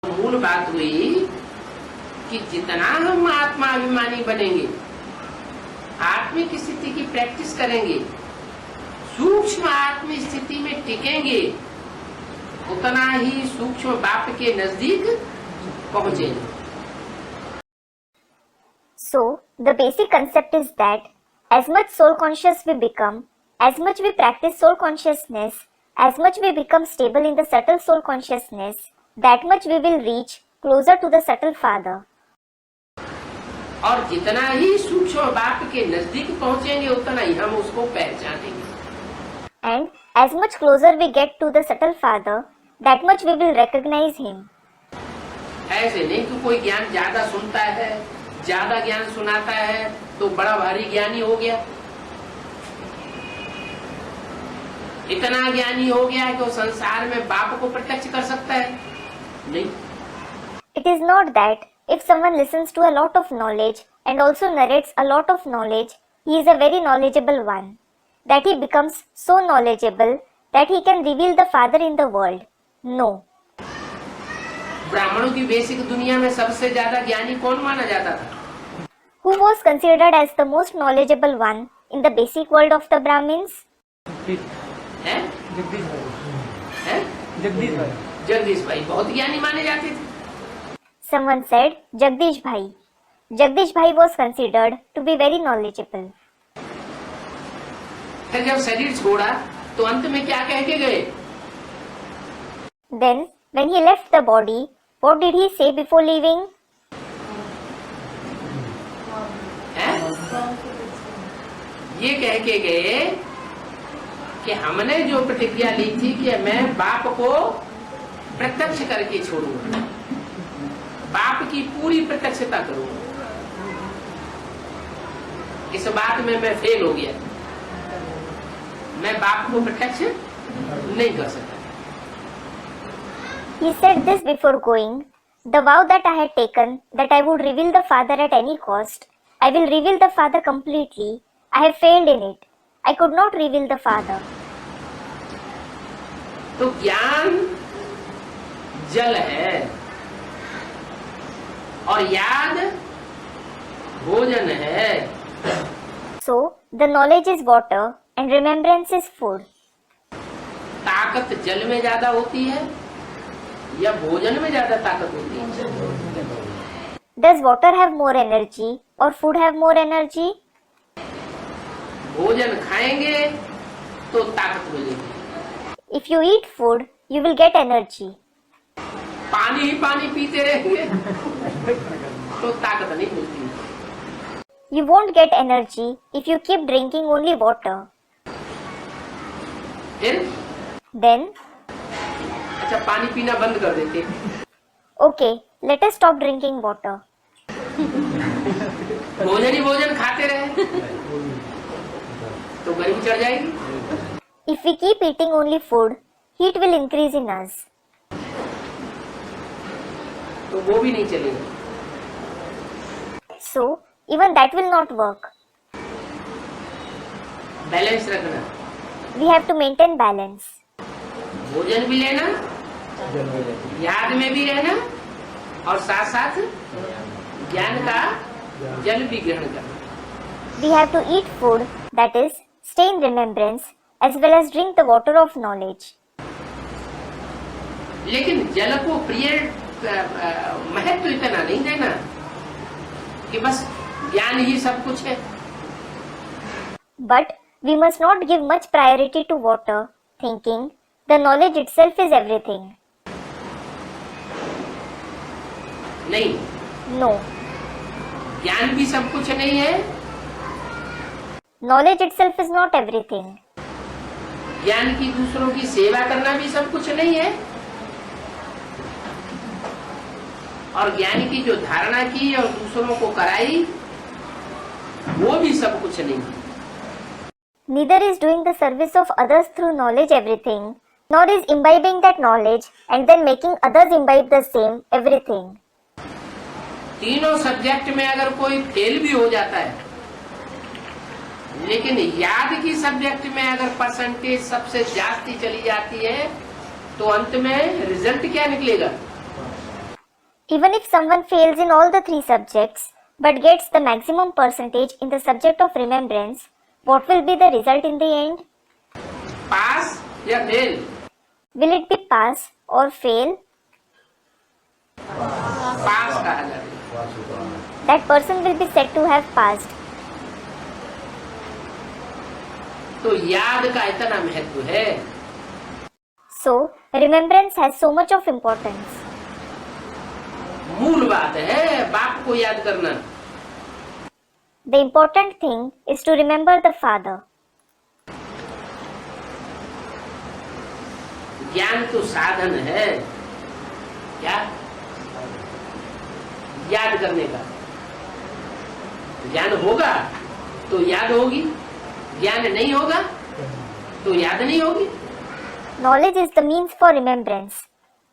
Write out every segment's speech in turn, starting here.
मूल बात हुई कि जितना हम आत्माभिमानी बनेंगे, आत्मिक स्थिति की प्रैक्टिस करेंगे, सूक्ष्म आत्म स्थिति में टिकेंगे, उतना ही सूक्ष्म बाप के नजदीक पहुंचेंगे। So, the basic concept is that as much soul conscious we become, as much we practice soul consciousness, as much we become stable in the subtle soul consciousness, that much we will reach closer to the subtle Father. और जितना ही सूक्ष्म बाप के नजदीक पहुंचेंगे, उतना ही हम उसको पहचानेंगे। And as much closer we get to the subtle Father, that much we will recognize Him. ऐसे नहीं कि कोई ज्ञान ज्यादा सुनता है, ज्यादा ज्ञान सुनाता है तो बड़ा भारी ज्ञानी हो गया, इतना ज्ञानी हो गया है कि वो संसार में बाप को प्रत्यक्ष कर सकता है। नहीं, It is not that if someone listens to a lot of knowledge and also narrates a lot of knowledge, he is a very knowledgeable one, that he becomes so knowledgeable that he can reveal the Father in the world. No. ब्राह्मणों की basic दुनिया में सबसे ज्यादा ज्ञानी कौन माना जाता था? Who was considered as the most knowledgeable one in the basic world of the Brahmins? है? जगदीश भाई बहुत ज्ञानी माने जाते थे। Someone said Jagdish Bhai. Jagdish Bhai was considered to be very knowledgeable. फिर जब शरीर छोड़ा तो अंत में क्या कह के गए? Then, when he left the body, what did he say before leaving? ये कह के गए कि हमने जो प्रतिज्ञा ली थी कि मैं बाप को प्रत्यक्ष करके छोड़ूंगा, बाप की पूरी प्रत्यक्षता करूंगा। इस बात में मैं फेल हो गया, मैं बाप को प्रत्यक्ष नहीं कर सकता। He said this before going. The vow that I had taken, that I would reveal the Father at any cost, I will reveal the Father completely. I have failed in it. I could not reveal the Father. तो ज्ञान जल है और याद भोजन है। So, the knowledge is water and remembrance is food. ताकत जल में ज्यादा होती है या भोजन में ज्यादा ताकत होती है? Does water have more energy or food have more energy? भोजन खाएंगे तो ताकत मिलेगी, If you eat food, you will get energy. पानी ही पानी पीते रहेंगे तो ताकत नहीं मिलती। You won't get energy if you keep drinking only water. फिर Then, अच्छा पानी पीना बंद कर देते, okay, let us stop drinking water. भोजन ही भोजन खाते रहे तो गर्मी चढ़ जाएगी। If we keep eating only food, heat will increase in us. तो वो भी नहीं चलेगा। So, even that will not work. Balance रखना, We have to maintain balance. भोजन भी लेना, याद में भी रहना और साथ साथ ज्ञान का जल भी ग्रहण करना। We have to eat food, that is, stay in remembrance, as well as drink the water of knowledge. लेकिन जल को प्रिय महत्व इतना नहीं देना कि बस ज्ञान ही सब कुछ है। But we must not give much priority to water, thinking the knowledge itself is everything. नहीं, No, ज्ञान भी सब कुछ नहीं है, knowledge itself is not everything. ज्ञान की दूसरों की सेवा करना भी सब कुछ नहीं है, और ज्ञान की जो धारणा की और दूसरों को कराई वो भी सब कुछ नहीं है। Neither is doing the service of others through knowledge everything, nor is imbibing that knowledge and then making others imbibe the same everything. तीनों सब्जेक्ट में अगर कोई फेल भी हो जाता है, लेकिन याद की सब्जेक्ट में अगर परसेंटेज सबसे जास्ती चली जाती है तो अंत में रिजल्ट क्या निकलेगा? Even if someone fails in all the 3 subjects but gets the maximum percentage in the subject of remembrance, what will be the result in the end? पास या fail? Will it be pass or fail? पास कहा जाएगा। That person will be said to have passed. तो याद का इतना महत्व है। So, remembrance has so much of importance. मूल बात है बाप को याद करना। The important thing is to remember the father. ज्ञान तो साधन है, क्या? याद करने का। ज्ञान होगा तो याद होगी, ज्ञान नहीं होगा तो याद नहीं होगी। Knowledge is the means for remembrance.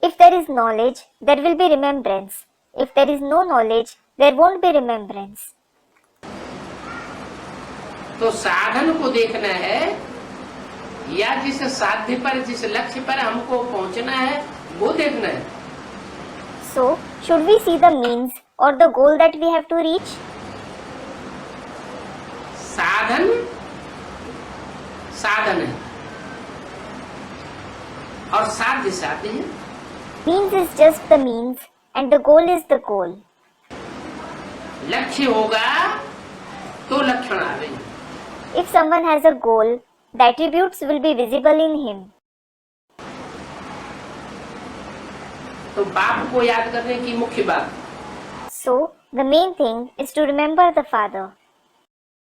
If there is knowledge, there will be remembrance. If there is no knowledge, there won't be remembrance. तो साधन को देखना है या जिस साध्य पर, जिस लक्ष्य पर हमको पहुंचना है वो देखना है। So, should we see the means or the goal that we have to reach? साधन साधन है और साध्य साध्य है। Means is just the means and the goal is the goal. लक्ष्य होगा तो लक्षण आवेंगे। If someone has a goal, the attributes will be visible in him. तो बाप को याद करने की मुख्य बात। So, the main thing is to remember the father.